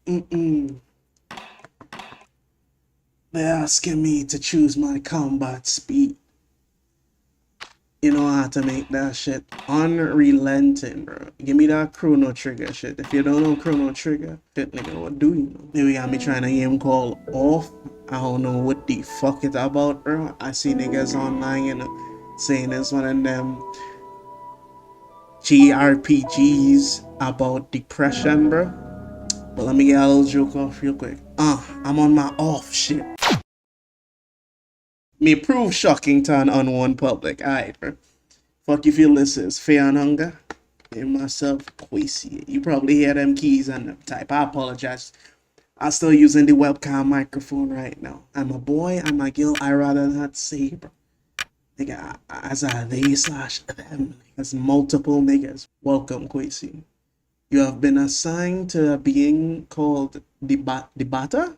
Mm-mm. They're asking me to choose my combat speed. You know how to make that shit unrelenting, bro. Give me that chrono trigger shit. If you don't know chrono trigger, shit, nigga, what do you know? Here we got me trying to game call off. I don't know what the fuck it's about, bro. I see niggas online, saying it's one of them JRPGs about depression, bro. But let me get a little joke off real quick. I'm on my off shit. Me prove shocking to an unwarned public. Alright, bro. Fuck you feel this is Fear and Hunger. And myself, Kwesi. You probably hear them keys and them type. I apologize. I'm still using the webcam microphone right now. I'm a boy, I'm a girl, I rather not say, bro. Nigga, as a they slash them, as multiple niggas. Welcome, Kwesi. You have been assigned to a being called Debata.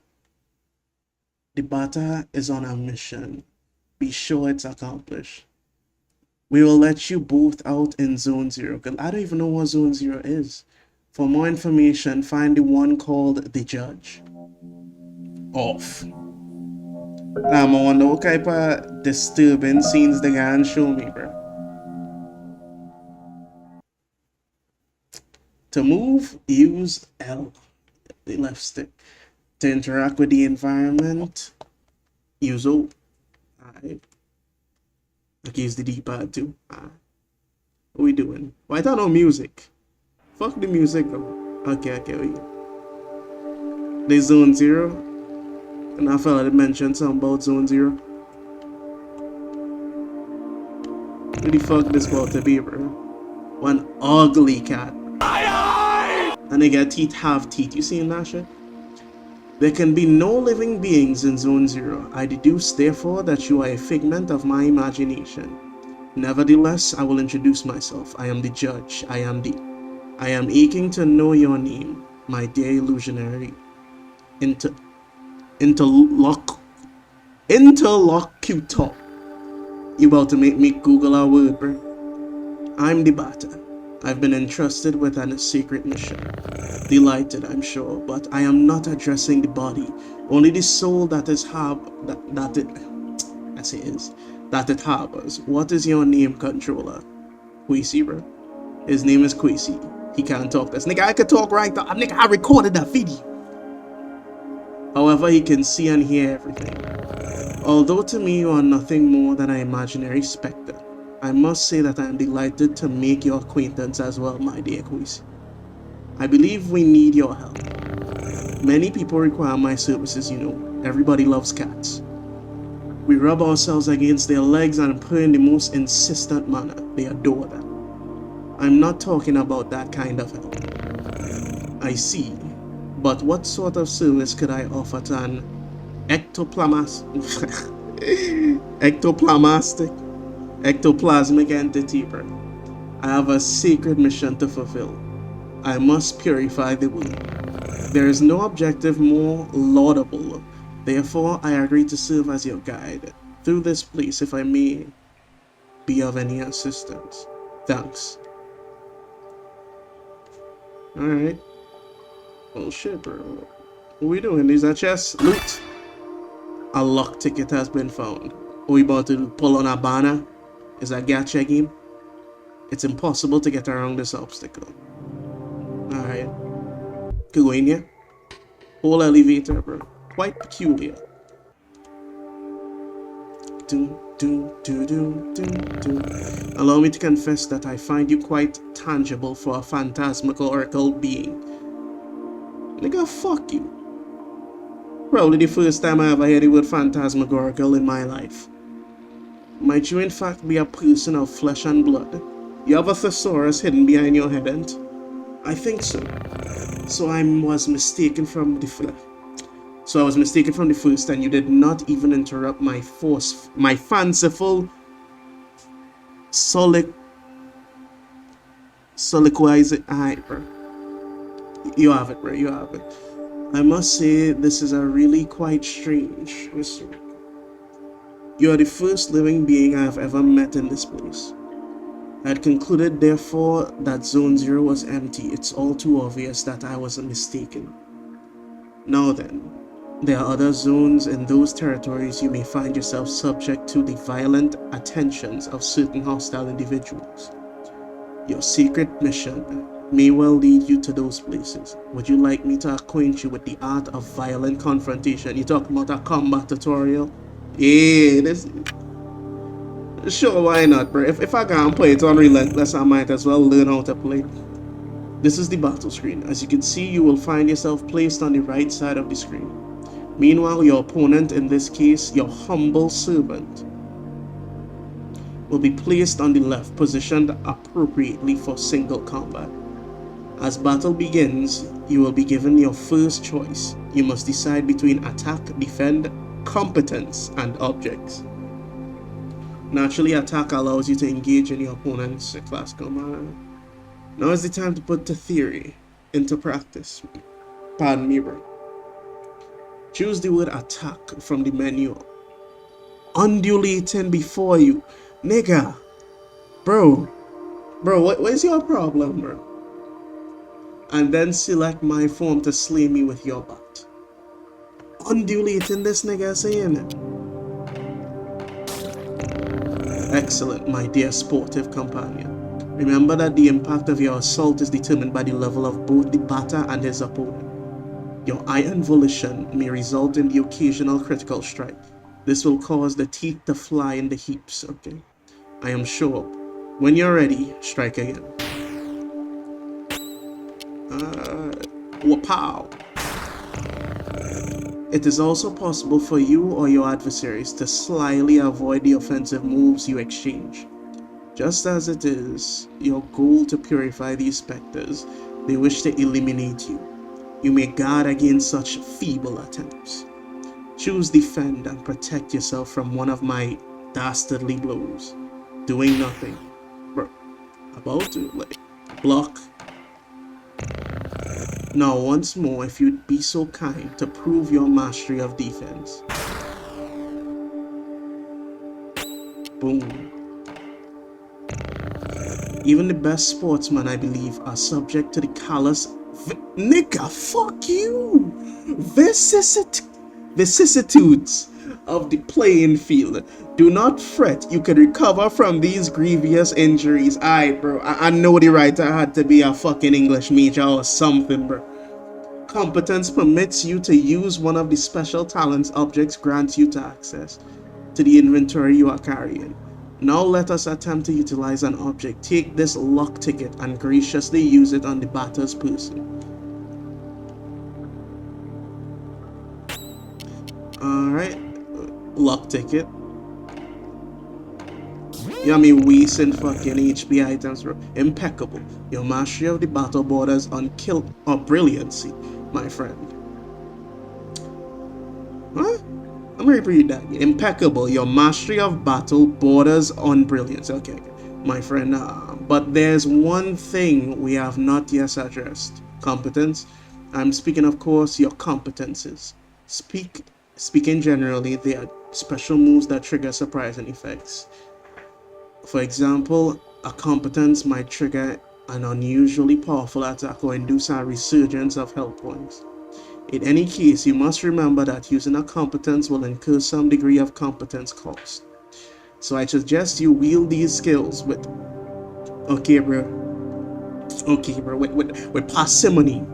Debata is on a mission. Be sure it's accomplished. We will let you both out in Zone 0. Because I don't even know what Zone 0 is. For more information, find the one called The Judge. Off. Now, I wonder what type of disturbing scenes the guy show me, bro. To move, use L, the left stick. To interact with the environment, use O. Alright. I can use the D-pad too. Alright. What we doing? Why I thought no music? Fuck the music though. Okay, we go. There's Zone 0. And I felt like mentioned something about Zone 0. What the fuck this about to be, bro? One ugly cat. And they got teeth, have teeth. You seen that shit? There can be no living beings in Zone 0. I deduce, therefore, that you are a figment of my imagination. Nevertheless, I will introduce myself. I am the judge. I am aching to know your name, my dear illusionary. Interlocutor. You about to make me Google our word, bro. I'm the Bata. I've been entrusted with a secret mission. Delighted, I'm sure, but I am not addressing the body, only the soul that it harbors. What is your name, controller? Kwesi, bro. His name is Kwesi. He can't talk this. Nigga, I can talk right now. Nigga, I recorded that video. However, he can see and hear everything. Although to me you are nothing more than an imaginary specter, I must say that I am delighted to make your acquaintance as well, my dear Kwesi. I believe we need your help. Many people require my services, you know. Everybody loves cats. We rub ourselves against their legs and purr in the most insistent manner. They adore that. I'm not talking about that kind of help. I see. But what sort of service could I offer to an ectoplasmic entity, bro? I have a sacred mission to fulfill. I must purify the wound. There is no objective more laudable. Therefore, I agree to serve as your guide through this place if I may be of any assistance. Thanks. Alright. Oh shit, bro. What we doing? Is that chest? Loot. A lock ticket has been found. Are we about to pull on a banner? Is that gacha game? It's impossible to get around this obstacle. Alright. Could go in here. Whole elevator, bro. Quite peculiar. Allow me to confess that I find you quite tangible for a phantasmagorical being. Nigga, fuck you. Probably the first time I ever heard the word phantasmagorical in my life. Might you in fact be a person of flesh and blood? You have a thesaurus hidden behind your head, ain't? I think so. So I was mistaken from the first, and you did not even interrupt my fanciful soliloquizing. Alright, bro. You have it, bro. You have it. I must say, this is a really quite strange mystery. You are the first living being I have ever met in this place. I had concluded, therefore, that Zone 0 was empty. It's all too obvious that I was mistaken. Now then, there are other zones in those territories you may find yourself subject to the violent attentions of certain hostile individuals. Your secret mission may well lead you to those places. Would you like me to acquaint you with the art of violent confrontation? You talking about a combat tutorial? Yeah, this. Sure, why not, bro? If I can't play it on Relentless, I might as well learn how to play. This is the battle screen. As you can see, you will find yourself placed on the right side of the screen. Meanwhile, your opponent, in this case, your humble servant, will be placed on the left, positioned appropriately for single combat. As battle begins, you will be given your first choice. You must decide between attack, defend, competence, and objects. Naturally, attack allows you to engage in your opponent's class command. Now is the time to put the theory into practice. Pardon me, bro. Choose the word attack from the menu. Undulating before you. Nigga. Bro, what is your problem, bro? And then select my form to slay me with your butt. Undulating, this nigga saying it. Excellent, my dear sportive companion. Remember that the impact of your assault is determined by the level of both the batter and his opponent. Your iron volition may result in the occasional critical strike. This will cause the teeth to fly in the heaps, okay? I am sure. When you're ready, strike again. Wapow! It is also possible for you or your adversaries to slyly avoid the offensive moves you exchange. Just as it is your goal to purify these specters, they wish to eliminate you. You may guard against such feeble attempts. Choose defend and protect yourself from one of my dastardly blows. Doing nothing. Bro, about to, like, block. Now once more, if you'd be so kind to prove your mastery of defense. Boom. Even the best sportsmen, I believe, are subject to the callous nigga, fuck you! Vicissitudes of the playing field. Do not fret, you can recover from these grievous injuries. Aye, bro, I know the writer had to be a fucking English major or something, bro. Competence permits you to use one of the special talents objects grants you to access to the inventory you are carrying. Now let us attempt to utilize an object. Take this luck ticket and graciously use it on the batter's person. Alright, luck ticket. Yeah, I mean, wasting fucking HP items, bro. Impeccable. Your mastery of the battle borders on kill or brilliancy, my friend. Huh? I'm gonna read that. Impeccable. Your mastery of battle borders on brilliance. Okay, my friend. But there's one thing we have not yet addressed. Competence. I'm speaking, of course, your competences. Speaking generally, there are special moves that trigger surprising effects. For example, a competence might trigger an unusually powerful attack or induce a resurgence of health points. In any case, you must remember that using a competence will incur some degree of competence cost. So I suggest you wield these skills with, with parsimony.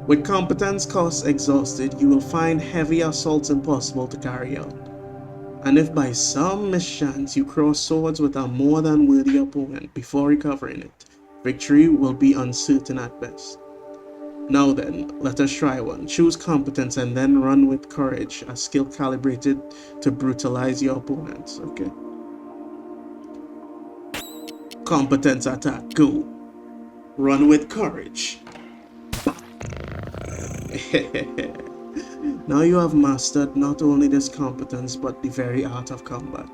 With competence costs exhausted, you will find heavy assaults impossible to carry out. And if by some mischance you cross swords with a more than worthy opponent before recovering it, victory will be uncertain at best. Now then, let us try one. Choose competence and then run with courage, a skill calibrated to brutalize your opponents, okay? Competence attack, go. Run with courage. Now you have mastered not only this competence but the very art of combat.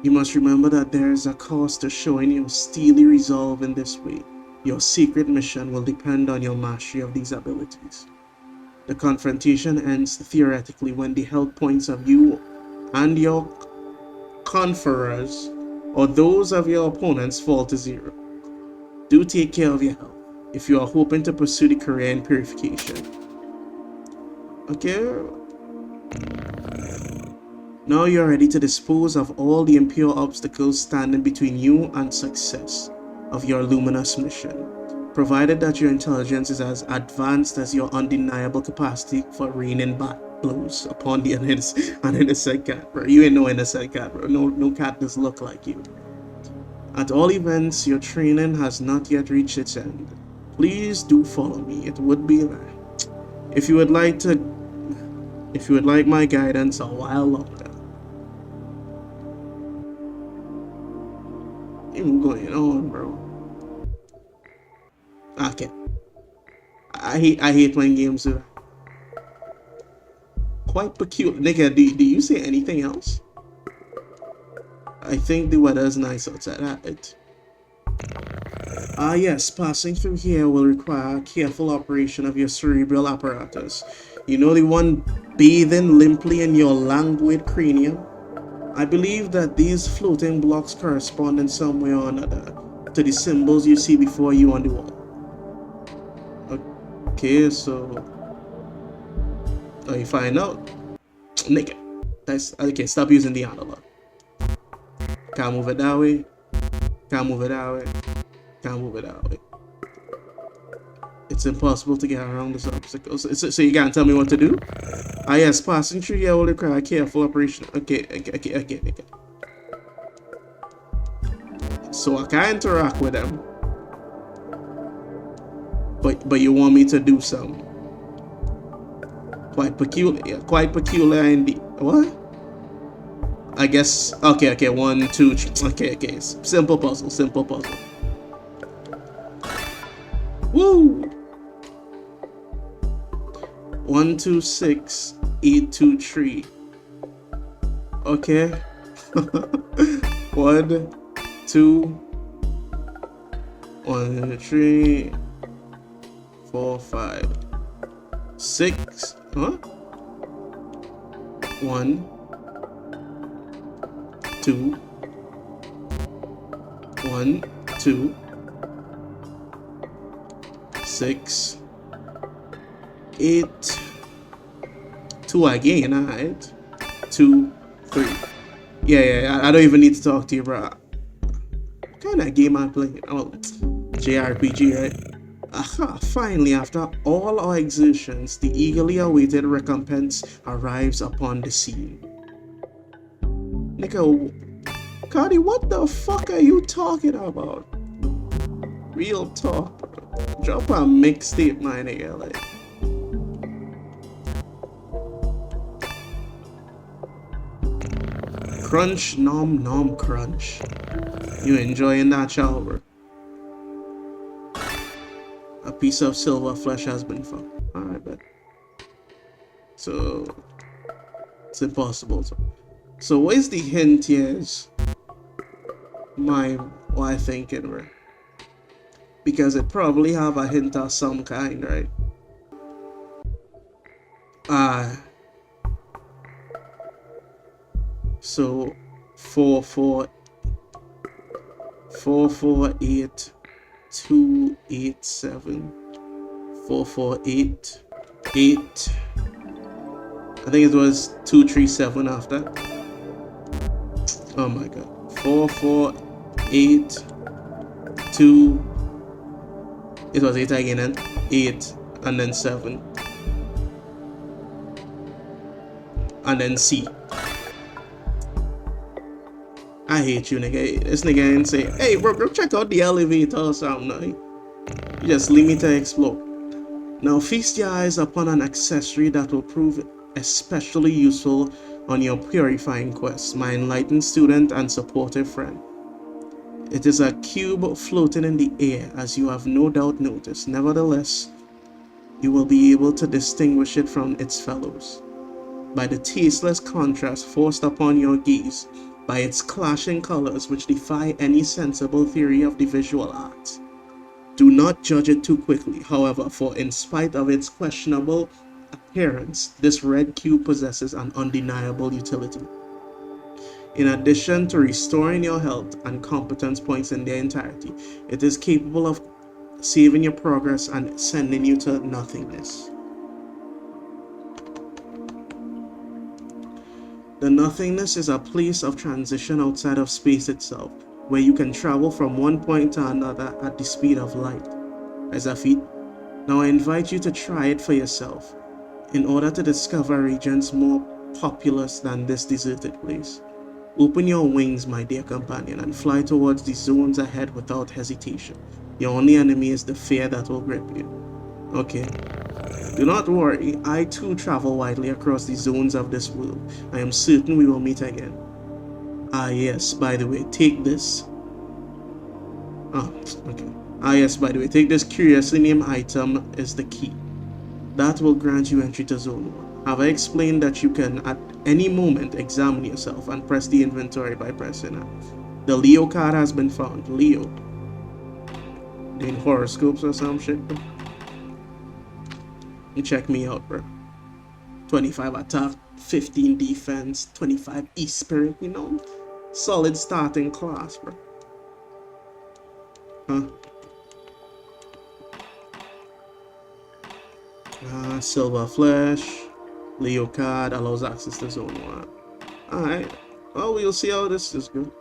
You must remember that there is a cost to showing your steely resolve in this way. Your secret mission will depend on your mastery of these abilities. The confrontation ends theoretically when the health points of you and your conferers or those of your opponents fall to 0. Do take care of your health if you are hoping to pursue the career in purification. Okay. Now you're ready to dispose of all the impure obstacles standing between you and success of your luminous mission, provided that your intelligence is as advanced as your undeniable capacity for raining bat blows upon the innocent cat, bro. You ain't no innocent cat, bro. No cat does look like you. At all events, your training has not yet reached its end. Please do follow me. It would be if you would like my guidance a while longer. What's going on, bro? Okay. I hate playing games with quite peculiar. Nigga, do you say anything else? I think the weather's nice outside. It. Yes, passing through here will require careful operation of your cerebral apparatus. You know, the one bathing limply in your languid cranium? I believe that these floating blocks correspond in some way or another to the symbols you see before you on the wall. Okay, so you find out. Nigga. That's okay, stop using the analog. Can't move it that way. Can't move it that way. Can't move it that way. It's impossible to get around this obstacle. So you can't tell me what to do? Yes, passing through here will require careful operation. Okay. So I can interact with them. But you want me to do some quite peculiar indeed. What? I guess okay, 1, 2, 3. Okay. Simple puzzle. Woo! 1, 2, 6, 8, 2, 3. Okay. 1, 2, 1, 3, 4, 5, 6. Huh? 1, 2, 1, 2, 6, 8, 2 again, alright. 2, 3. Yeah, I don't even need to talk to you, bro. What kind of game I'm playing? Oh, JRPG, right? Aha, finally, after all our exertions, the eagerly awaited recompense arrives upon the scene. Nigga, Cardi, what the fuck are you talking about? Real talk, bro. Drop a mixtape, my nigga, like. Crunch, nom, crunch. You enjoying that, shower? A piece of silver flesh has been found. Alright, bet. So it's impossible. So what is the hint here? Is what I think anyway. Because it probably have a hint of some kind, right? So 4, 4, 8, 2, 8, 7, 4, 4, 8, 8. I think it was 2, 3, 7 after. Oh my god. 4, 4, 8, 2. It was 8 again, and 8, and then 7. And then C. I hate you, nigga. This nigga ain't say, hey, bro, check out the elevator or something. No? You just leave me to explore. Now feast your eyes upon an accessory that will prove especially useful on your purifying quest, my enlightened student and supportive friend. It is a cube floating in the air, as you have no doubt noticed. Nevertheless, you will be able to distinguish it from its fellows by the tasteless contrast forced upon your gaze, by its clashing colors which defy any sensible theory of the visual arts. Do not judge it too quickly, however, for in spite of its questionable appearance, this red cube possesses an undeniable utility. In addition to restoring your health and competence points in their entirety, it is capable of saving your progress and sending you to nothingness. The nothingness is a place of transition outside of space itself, where you can travel from one point to another at the speed of light. As a feat, now I invite you to try it for yourself, in order to discover regions more populous than this deserted place. Open your wings, my dear companion, and fly towards the zones ahead without hesitation. Your only enemy is the fear that will grip you. Okay. Do not worry, I too travel widely across the zones of this world. I am certain we will meet again. Ah yes, by the way, take this. Oh, okay. Ah yes, by the way, take this curiously named item is the key. That will grant you entry to Zone 1. Have I explained that you can at any moment examine yourself and press the inventory by pressing it? The Leo card has been found. Leo. Doing horoscopes or some shit, bro. You check me out, bro. 25 attack, 15 defense, 25 e-spirit, you know? Solid starting class, bro. Huh? Silver Flesh, Leo card allows access to Zone 1. Alright, well, we'll see how this is good.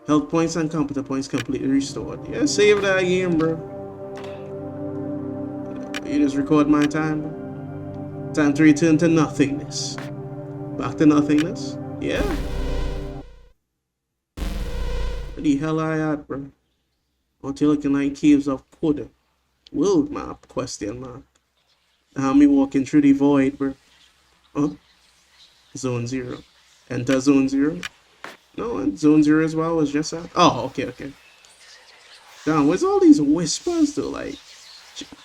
Health points and computer points completely restored. Yeah, save that game, bro. You just record my time, bro. Time to return to nothingness. Back to nothingness? Yeah. Where the hell are you at, bro? Out here looking like caves of Pudding. World map, question mark. Me walking through the void, bro. Huh? Zone 0. Enter Zone 0. No, Zone 0 as well was just at. Oh, okay. Damn, where's all these whispers though? Like,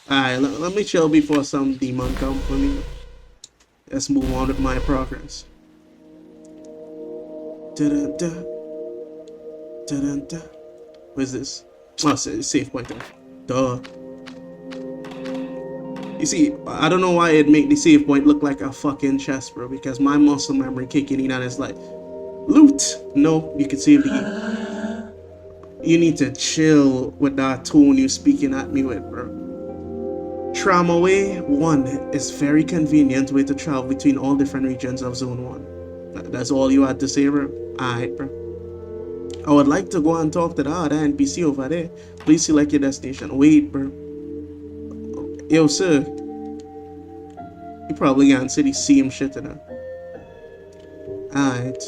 alright, let me chill before some demon come for me. Let's move on with my progress. Da-da-da. Da-da-da. Where's this? Oh, save pointer. Duh. You see, I don't know why it make the save point look like a fucking chest, bro, because my muscle memory kicking in and it's like, loot! No, you can save the game. You need to chill with that tone you speaking at me with, bro. Tramway 1 is very convenient way to travel between all different regions of Zone 1. That's all you had to say, bro? Alright, bro. I would like to go and talk to the other NPC over there. Please select your destination. Wait, bro. Yo, sir. You probably can't see the same shit in there. Alright.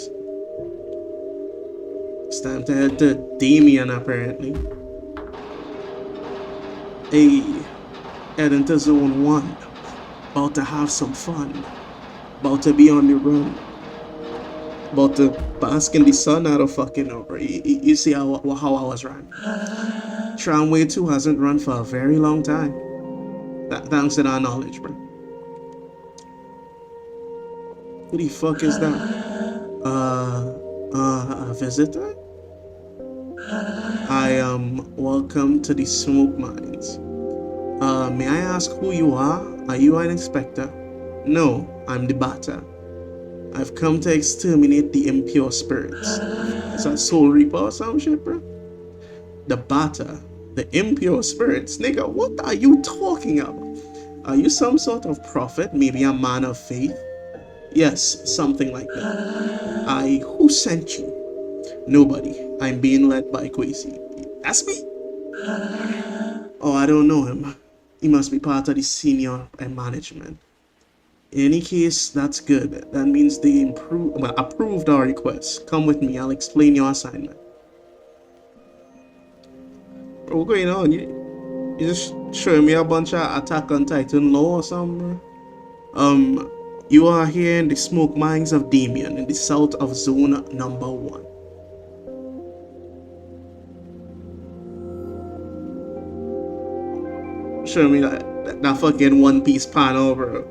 It's time to head to Damien, apparently. Hey. Heading to Zone 1. About to have some fun. About to be on the run. About to bask in the sun out of fucking over. You see how I was running. Tramway 2 hasn't run for a very long time. Thanks to that knowledge, bro. Who the fuck is that? A visitor? Welcome to the smoke mines. May I ask who you are? Are you an inspector? No, I'm the Bata. I've come to exterminate the impure spirits. Is that Soul Reaper or some shit, bro? The Bata, the impure spirits? Nigga, what are you talking about? Are you some sort of prophet? Maybe a man of faith? Yes, something like that. Who sent you? Nobody. I'm being led by Kwesi. That's me? Oh, I don't know him. He must be part of the senior management. In any case, that's good. That means they approved our request. Come with me, I'll explain your assignment. Bro, what's going on? You just showing me a bunch of Attack on Titan lore or something, bro? You are here in the smoke mines of Damien, in the south of Zone Number 1. Show me that fucking One Piece panel, bro.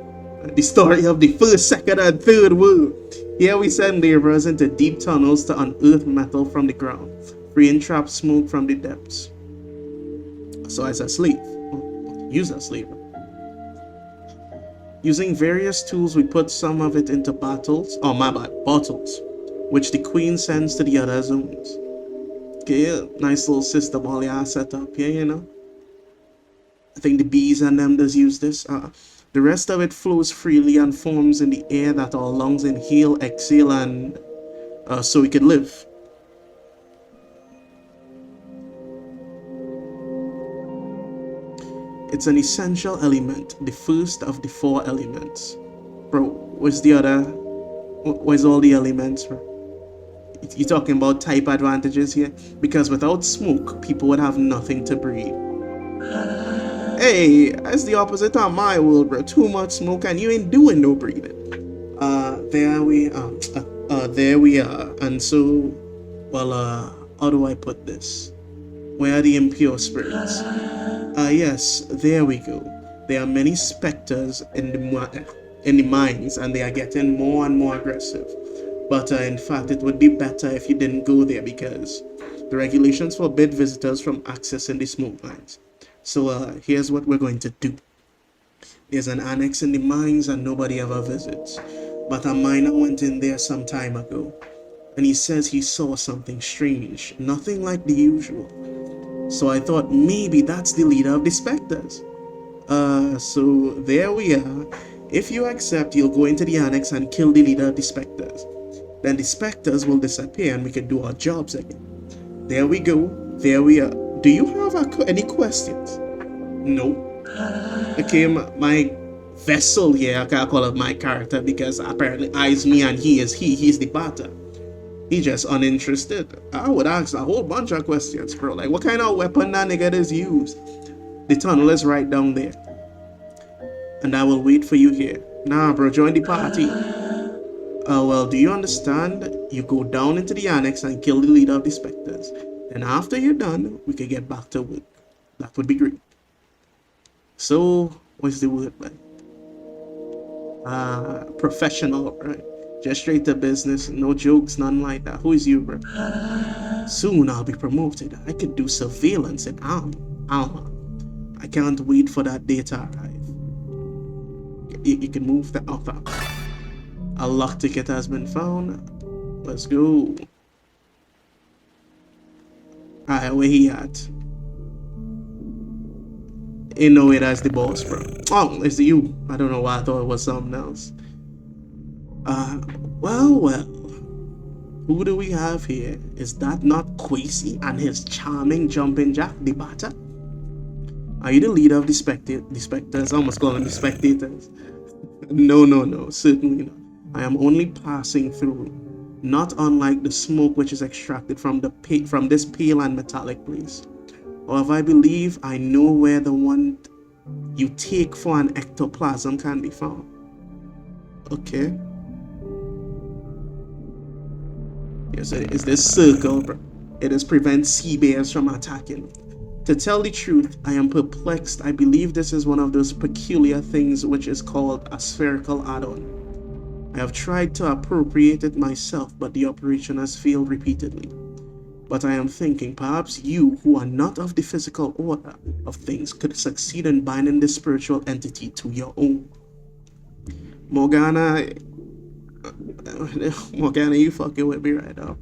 The story of the first, second, and third world. Here we send laborers into deep tunnels to unearth metal from the ground, freeing trapped smoke from the depths. So as a slave, use a slave. Using various tools, we put some of it into bottles, bottles, which the queen sends to the other zones. Okay, nice little system all y'all set up here, you know. I think the bees and them does use this. The rest of it flows freely and forms in the air that our lungs inhale, exhale, and so we can live. It's an essential element, the first of the four elements. Bro, where's the other? Where's all the elements, bro? You're talking about type advantages here? Because without smoke, people would have nothing to breathe. Hey, that's the opposite of my world, bro. Too much smoke and you ain't doing no breathing. There we are. And so, well, how do I put this? Where are the impure spirits? Yes, there we go. There are many specters in the mines, and they are getting more and more aggressive. But in fact, it would be better if you didn't go there because the regulations forbid visitors from accessing the smoke mines. So here's what we're going to do. There's an annex in the mines and nobody ever visits. But a miner went in there some time ago, and he says he saw something strange, nothing like the usual. So I thought maybe that's the leader of the specters. So there we are. If you accept, you'll go into the annex and kill the leader of the specters. Then the specters will disappear and we can do our jobs again. There we go. There we are. Do you have any questions? No. Okay, my vessel here, I can't call it my character because apparently I's me and he's the batter. He's just uninterested. I would ask a whole bunch of questions, bro. Like, what kind of weapon that nigga does use? The tunnel is right down there. And I will wait for you here. Nah, bro, join the party. Well, do you understand? You go down into the annex and kill the leader of the specters. Then after you're done, we can get back to work. That would be great. So, what's the word, man? Professional, right? Just straight to business, no jokes, none like that. Who is you, bro? Soon I'll be promoted. I could do surveillance in Alma. I can't wait for that day to arrive. You can move that up. A lock ticket has been found. Let's go. Alright, where he at? Ain't no way that's the boss, bro. Oh, it's you. I don't know why I thought it was something else. Well. Who do we have here? Is that not Kwesi and his charming jumping jack, the batter? Are you the leader of the specters? I almost call them the spectators. No, certainly not. I am only passing through, not unlike the smoke which is extracted from this pale and metallic place. However, I believe I know where the one you take for an ectoplasm can be found. Okay. Yes, it's this circle, bro. It is prevent sea bears from attacking. To tell the truth, I am perplexed. I believe this is one of those peculiar things which is called a spherical add-on. I have tried to appropriate it myself, but the operation has failed repeatedly. But I am thinking perhaps you, who are not of the physical order of things, could succeed in binding this spiritual entity to your own. Morgana, you fucking with me right now.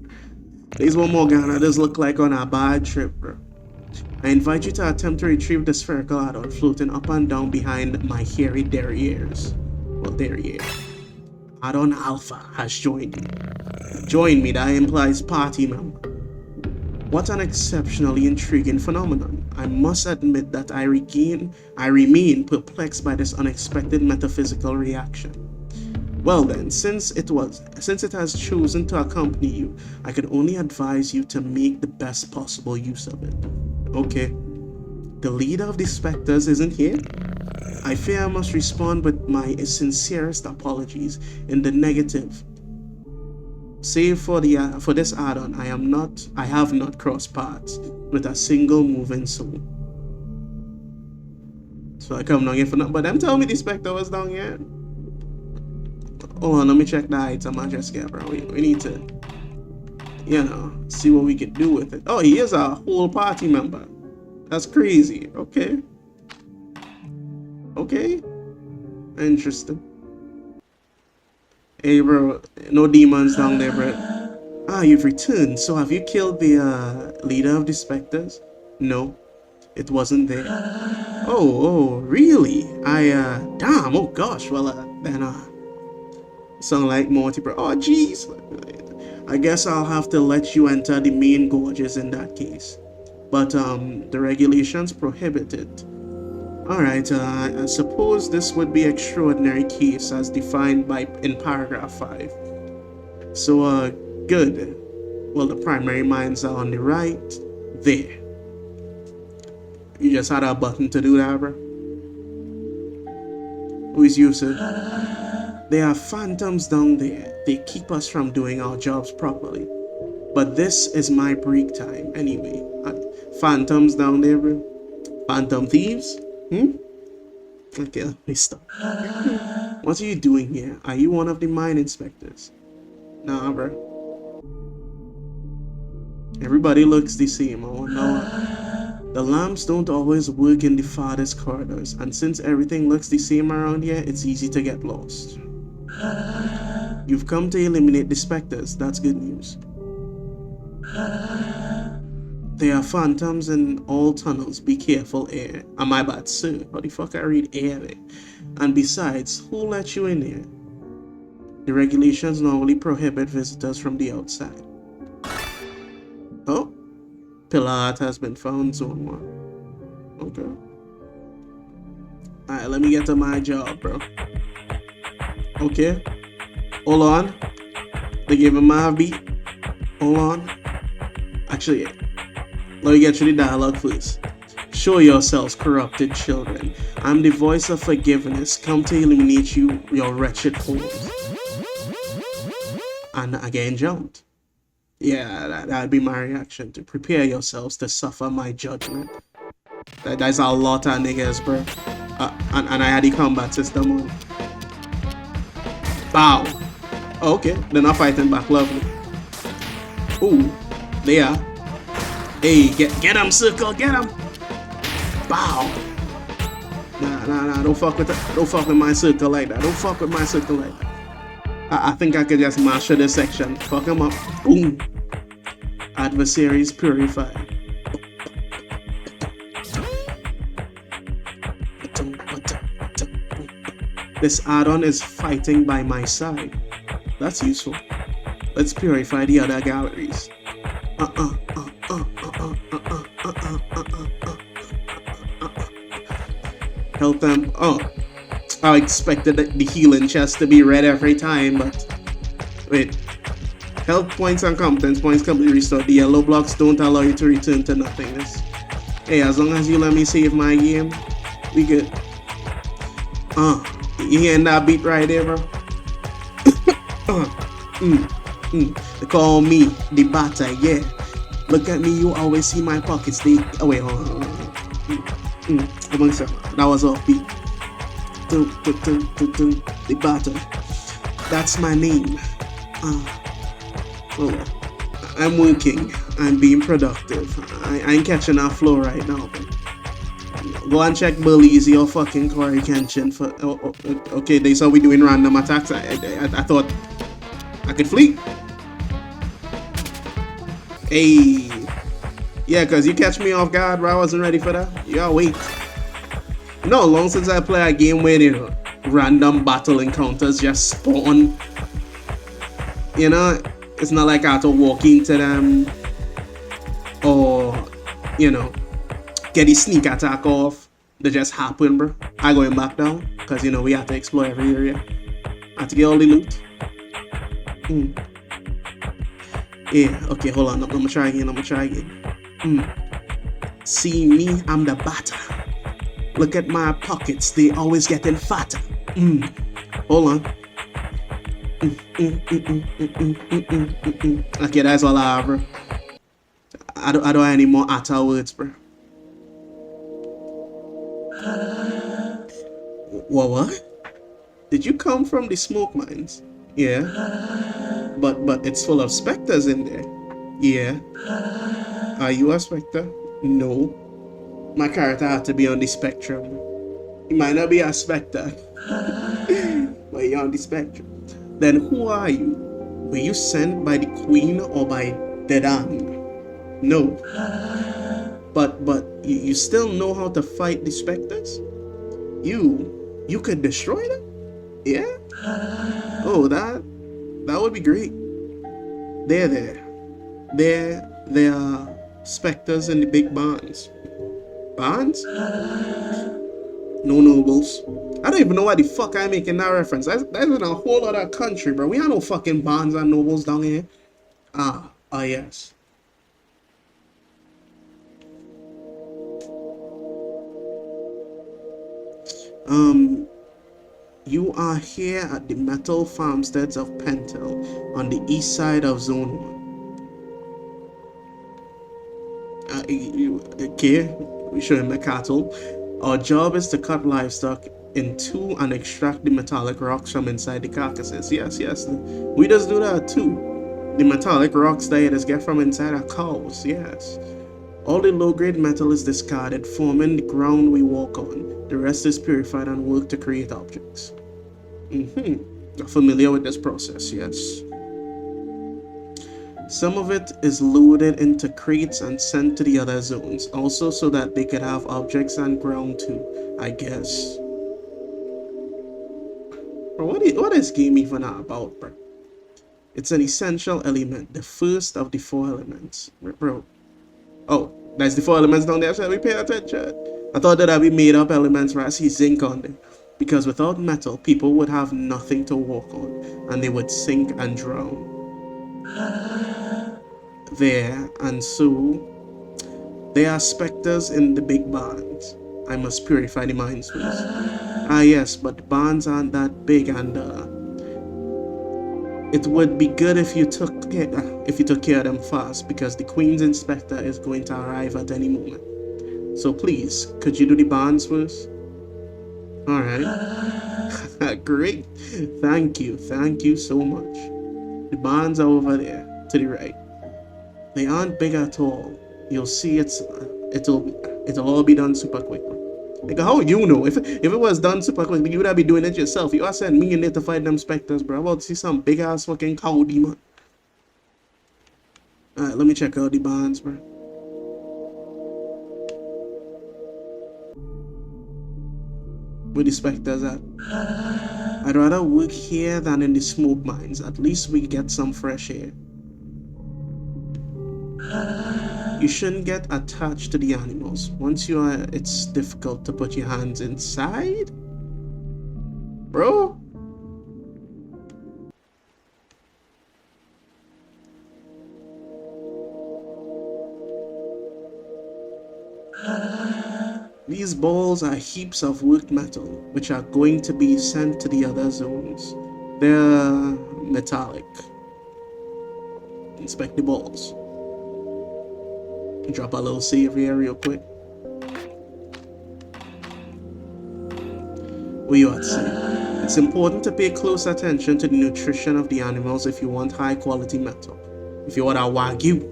This is what Morgana does look like on a bad trip, bro. I invite you to attempt to retrieve the spherical add-on floating up and down behind my hairy derrieres. Well, derriere. Add-on Alpha has joined you. Join me, that implies party member. What an exceptionally intriguing phenomenon. I must admit that I remain perplexed by this unexpected metaphysical reaction. Well then, since it has chosen to accompany you, I can only advise you to make the best possible use of it. Okay. The leader of the specters isn't here? I fear I must respond with my sincerest apologies in the negative. Save for this add-on, I have not crossed paths with a single moving soul. So I come down here for nothing, but them tell me the specter was down here. Hold on, let me check the item I just got, bro. We need to, see what we can do with it. Oh, he is a whole party member. That's crazy. Okay. Interesting. Hey, bro, no demons down there, bro. Ah, you've returned. So have you killed the leader of the specters? No, it wasn't there. Oh, really? Damn, oh gosh, well, then, sound like Morty, bro. Oh, jeez. I guess I'll have to let you enter the main gorges in that case. But, the regulations prohibit it. Alright, I suppose this would be extraordinary case as defined in paragraph 5. So, good. Well, the primary mines are on the right. There. You just had a button to do that, bro? Who is you, sir? There are phantoms down there. They keep us from doing our jobs properly. But this is my break time, anyway. Phantoms down there, bro? Phantom thieves? Okay, let me stop. What are you doing here? Are you one of the mine inspectors? Nah, bro. Everybody looks the same. Oh, no. The lamps don't always work in the farthest corridors, and since everything looks the same around here, it's easy to get lost. You've come to eliminate the specters. That's good news. There are phantoms in all tunnels. Be careful, air. Am I bad, sir? How the fuck I read air there? And besides, who let you in here? The regulations normally prohibit visitors from the outside. Oh, pillar art has been found, zone 1. Okay. Alright, let me get to my job, bro. Okay. Hold on. They gave him my beat. Hold on. Actually, let me get through the dialogue first. Show yourselves, corrupted children. I'm the voice of forgiveness, come to illuminate you, your wretched homes. And again jumped. Yeah, that'd be my reaction. To prepare yourselves to suffer my judgment. That's a lot of niggas, bro. And I had the combat system on. Bow. Okay, they're not fighting back. Lovely. Ooh, they are. Hey, get him, circle, get him. Bow. Nah, don't fuck with that. Don't fuck with my circle like that. Don't fuck with my circle like that. I think I could just master this section. Fuck him up. Boom. Adversaries purified. This add-on is fighting by my side. That's useful. Let's purify the other galleries. Help them. Oh, I expected the healing chest to be red every time, but wait. Health points and competence points completely restored. The yellow blocks don't allow you to return to nothingness. Hey, as long as you let me save my game, we good. You hearing that beat right there, bro? They call me the batter, yeah. Look at me, you always see my pockets. Oh wait, hold on. That was off beat. The batter. That's my name. I'm working. I'm being productive. I ain't catching our flow right now, but go and check Belize or fucking Corey Kenshin for. Okay, they saw we doing random attacks. I thought I could flee. Hey, yeah, cause you catch me off guard, bro. I wasn't ready for that. You gotta wait. No, long since I play a game where random battle encounters just spawn. You know, it's not like I have to walk into them or get the sneak attack off. They just happen, bro. I going back down because we have to explore every area. I have to get all the loot. Yeah, okay, hold on. I'm gonna try again. See me, I'm the batter. Look at my pockets, they always getting fatter. Hold on. Okay, that's all I have, bro. I don't have any more atta words, bro. What? Did you come from the smoke mines? Yeah. But it's full of specters in there. Yeah. Are you a specter? No. My character had to be on the spectrum. He might not be a specter, but you're on the spectrum. Then who are you? Were you sent by the queen or by Dedan? No. But You still know how to fight the specters? You could destroy them? Yeah? Oh, that would be great. There. There are specters in the big barns. Barns? No nobles. I don't even know why the fuck I'm making that reference. That's in a whole other country, bro. We have no fucking barns and nobles down here. Yes. You are here at the metal farmsteads of Pentel on the east side of Zone 1. Okay, we show him the cattle. Our job is to cut livestock in two and extract the metallic rocks from inside the carcasses. Yes, we just do that too. The metallic rocks that you just get from inside our cows, yes. All the low-grade metal is discarded, forming the ground we walk on. The rest is purified and worked to create objects. You're familiar with this process, yes. Some of it is loaded into crates and sent to the other zones, also so that they could have objects on ground too, I guess. Bro, what is game even about, bro? It's an essential element, the first of the 4 elements. Bro. Oh, that's the 4 elements down there, shall we pay attention? I thought that I'd be made up elements, right? I see zinc on them. Because without metal, people would have nothing to walk on, and they would sink and drown. There, and so, there are specters in the big barns. I must purify the mines first. Yes, but the barns aren't that big, and it would be good if you took care of them fast, because the Queen's inspector is going to arrive at any moment. So please, could you do the barns first? Alright. Great. Thank you so much. The barns are over there, to the right. They aren't big at all. You'll see it'll all be done super quick. Like, how you know? If it was done super quickly, you would have been doing it yourself. You are sending me in there to fight them specters, bro. I'm about to see some big ass fucking cow demon. Alright, let me check out the barns, bro. Where the specters at? I'd rather work here than in the smoke mines. At least we get some fresh air. You shouldn't get attached to the animals. Once you are, it's difficult to put your hands inside. Bro? These balls are heaps of worked metal, which are going to be sent to the other zones. They're metallic. Inspect the balls. Drop a little save here real quick. Where you at, see? It's important to pay close attention to the nutrition of the animals if you want high quality metal. If you want a Wagyu.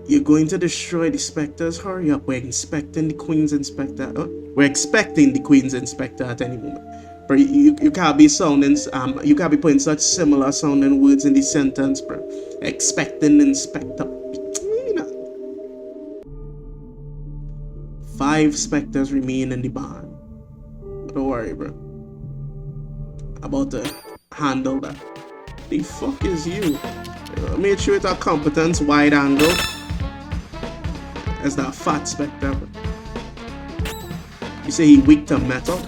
You're going to destroy the specters? Hurry up, we're expecting the Queen's inspector. We're expecting the Queen's inspector at any moment. Bro, you can't be sounding, you can't be putting such similar sounding words in the sentence, bro. Expecting inspector. You know. 5 specters remain in the barn. Don't worry, bro. About to handle that. The fuck is you? Make sure it's a competence wide angle. That's that fat spectre, bro. You say he weak to metal?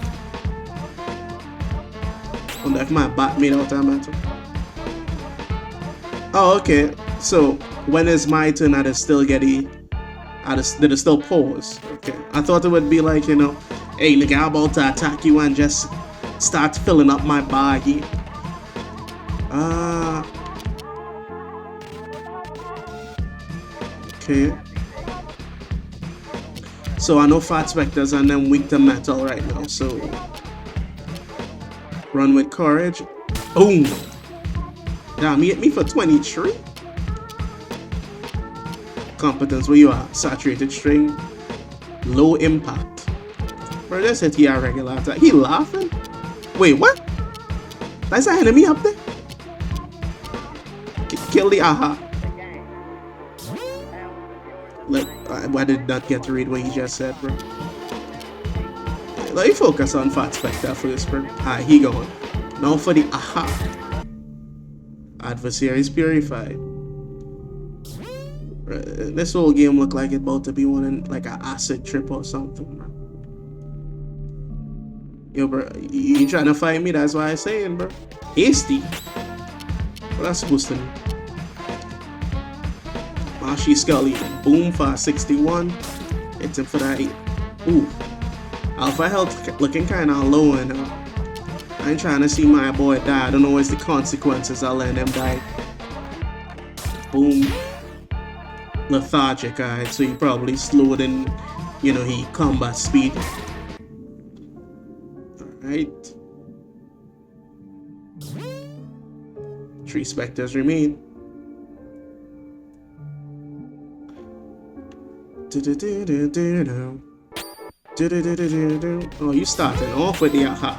Wonder if my bat made out of metal. Oh, okay. So when it's my turn, I'd still get did it still pause? Okay. I thought it would be like, you know, hey nigga, I'm about to attack you and just start filling up my bar here. Okay. So I know fat specters and then weak to metal right now, so run with courage. Boom! Damn, he hit me for 23? Competence, where you are? Saturated string. Low impact. Bro, just hit here regular attack. He laughing? Wait, what? That's an enemy up there? Kill the aha. I did not get to read what he just said, bro. Let me focus on Fat Spectre first, bro. Alright, he going. Now for the aha. Adversary is purified. This whole game look like it about to be one in like an acid trip or something, bro. Yo, bro, you trying to fight me? That's why I saying, bro. Hasty. What that's supposed to mean? Mashi Scully. Boom for 61. Hits him for that 8. Ooh. Alpha health looking kind of low, and I ain't trying to see my boy die. I don't know what's the consequences. I'll let him die. Boom. Lethargic, alright. So he probably slowed in, you know, he combat speed. Alright. 3 specters remain. Oh, you starting off with the aha.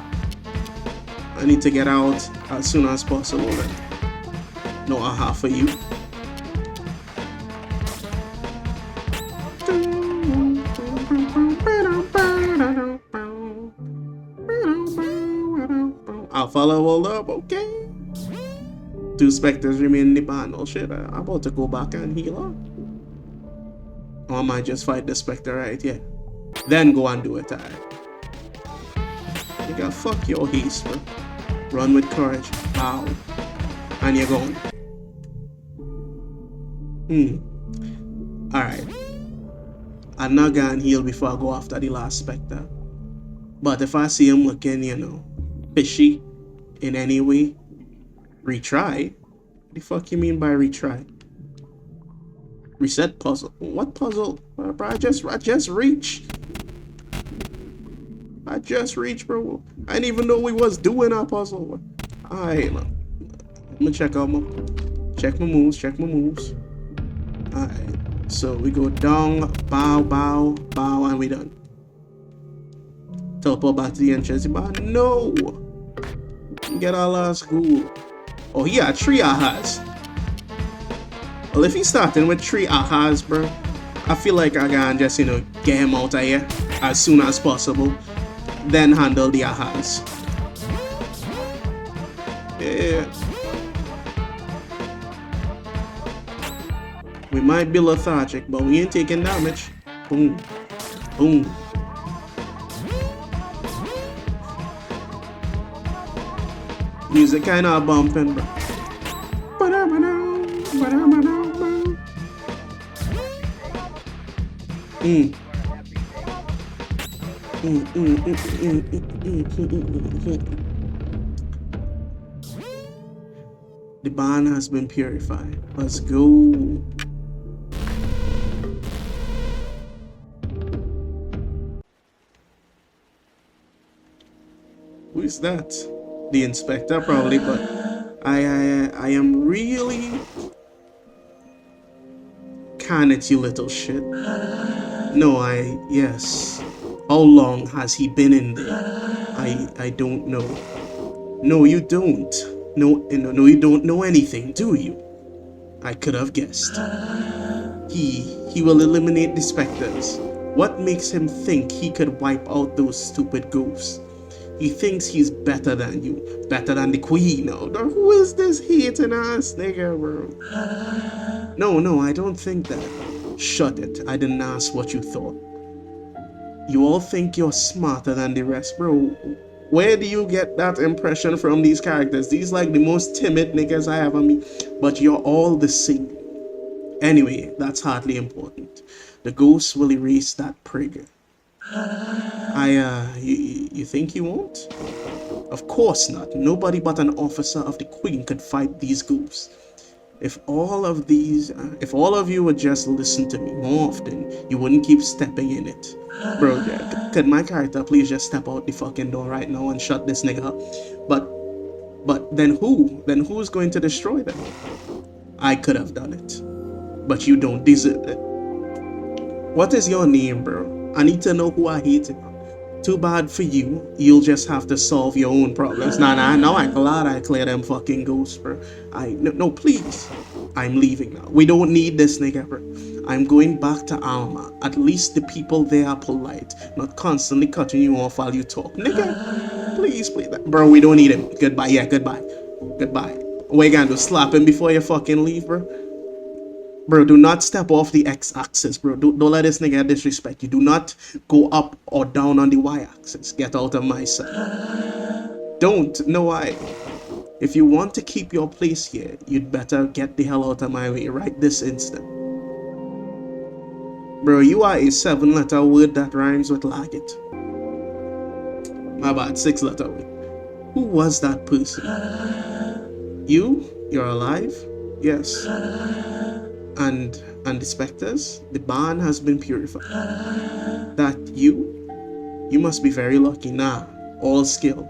I need to get out as soon as possible then. No aha for you. Alpha leveled up, okay. 2 specters remain in the bundle. Shit, I'm about to go back and heal her. Or I might just fight the specter right here. Then go and do it, alright. Nigga, fuck your haste, bro. Run with courage. Bow. And you're gone. Alright. I'm not gonna heal before I go after the last specter. But if I see him looking, you know, fishy in any way, retry? What the fuck you mean by retry? Reset puzzle. What puzzle? Bro, I just reached. I just reached, bro. I didn't even know we was doing our puzzle. Alright, look. I'm gonna check out my moves. Alright. So we go down, bow, and we done. Teleport back to the entrance. But no! Get our last ghoul. Oh, he had 3 ahas. Well, if he's starting with 3 ahas, bro, I feel like I can just, you know, get him out of here as soon as possible. Then handle the ahas. Yeah. We might be lethargic, but we ain't taking damage. Boom. Boom. Music kinda bumping, bro. The bond has been purified. Let's go. Who is that? The inspector probably, but I am really can it, you little shit. No, yes. How long has he been in there? I don't know. No, you don't. No, you don't know anything, do you? I could have guessed. He will eliminate the specters. What makes him think he could wipe out those stupid ghosts? He thinks he's better than you, better than the queen. No, who is this hating ass nigga, bro? No, I don't think that. Shut it. I didn't ask what you thought. You all think you're smarter than the rest, bro. Where do you get that impression from these characters? These like the most timid niggas I ever meet, but you're all the same. Anyway, that's hardly important. The ghosts will erase that prig. You think you won't? Of course not. Nobody but an officer of the Queen could fight these ghosts. If all of you would just listen to me more often, you wouldn't keep stepping in it. Bro, could my character please just step out the fucking door right now and shut this nigga up? But then who? Then who's going to destroy them? I could have done it. But you don't deserve it. What is your name, bro? I need to know who I hate. Too bad for you. You'll just have to solve your own problems. Now I'm glad I cleared them fucking ghosts, bro. No, please. I'm leaving now. We don't need this nigga, bro. I'm going back to Alma. At least the people there are polite, not constantly cutting you off while you talk. Nigga, please, please. Bro, we don't need him. Goodbye. Yeah, goodbye. Goodbye. What you gonna do? Slap him before you fucking leave, bro? Bro, do not step off the x-axis, bro. Don't let this nigga disrespect you. Do not go up or down on the y-axis. Get out of my sight. Don't. No, why? If you want to keep your place here, you'd better get the hell out of my way right this instant. Bro, you are a 7-letter word that rhymes with Laggett. My bad, 6-letter word. Who was that person? You? You're alive? Yes. And the specters? The barn has been purified. That you? You must be very lucky. Nah, all skill.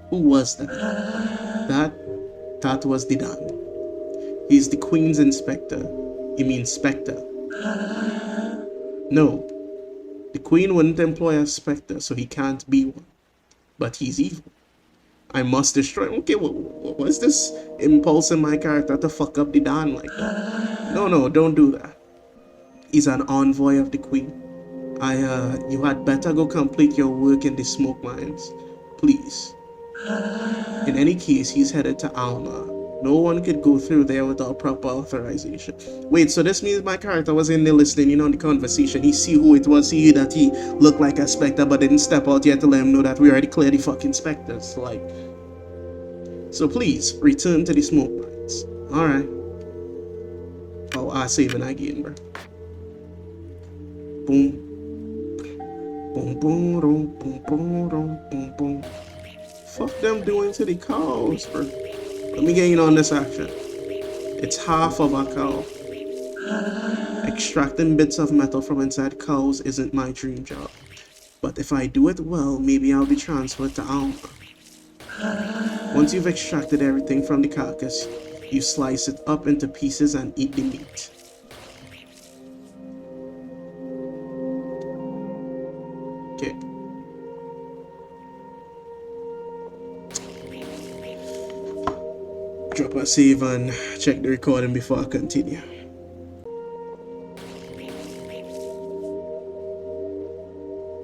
Who was that? That was the Don. He's the Queen's inspector. You mean spectre? No. The Queen wouldn't employ a spectre, so he can't be one. But he's evil. I must destroy him. Okay, what's this impulse in my character to fuck up the Don like that? No, don't do that. He's an envoy of the Queen. You had better go complete your work in the smoke mines. Please. In any case, he's headed to Alma. No one could go through there without proper authorization. Wait, so this means my character was in there listening, the conversation. He see who it was, he that he looked like a spectre, but didn't step out yet to let him know that we already cleared the fucking specters. Like, so please, return to the smoke mines. Alright. Oh, I saving again, bro. Boom. Boom, boom, boom, boom, boom, boom, boom. Fuck them doing to the cows, bro. Let me get in on this action. It's half of a cow. Extracting bits of metal from inside cows isn't my dream job. But if I do it well, maybe I'll be transferred to Alma. Once you've extracted everything from the carcass, you slice it up into pieces and eat the meat. Okay. Drop a save and check the recording before I continue.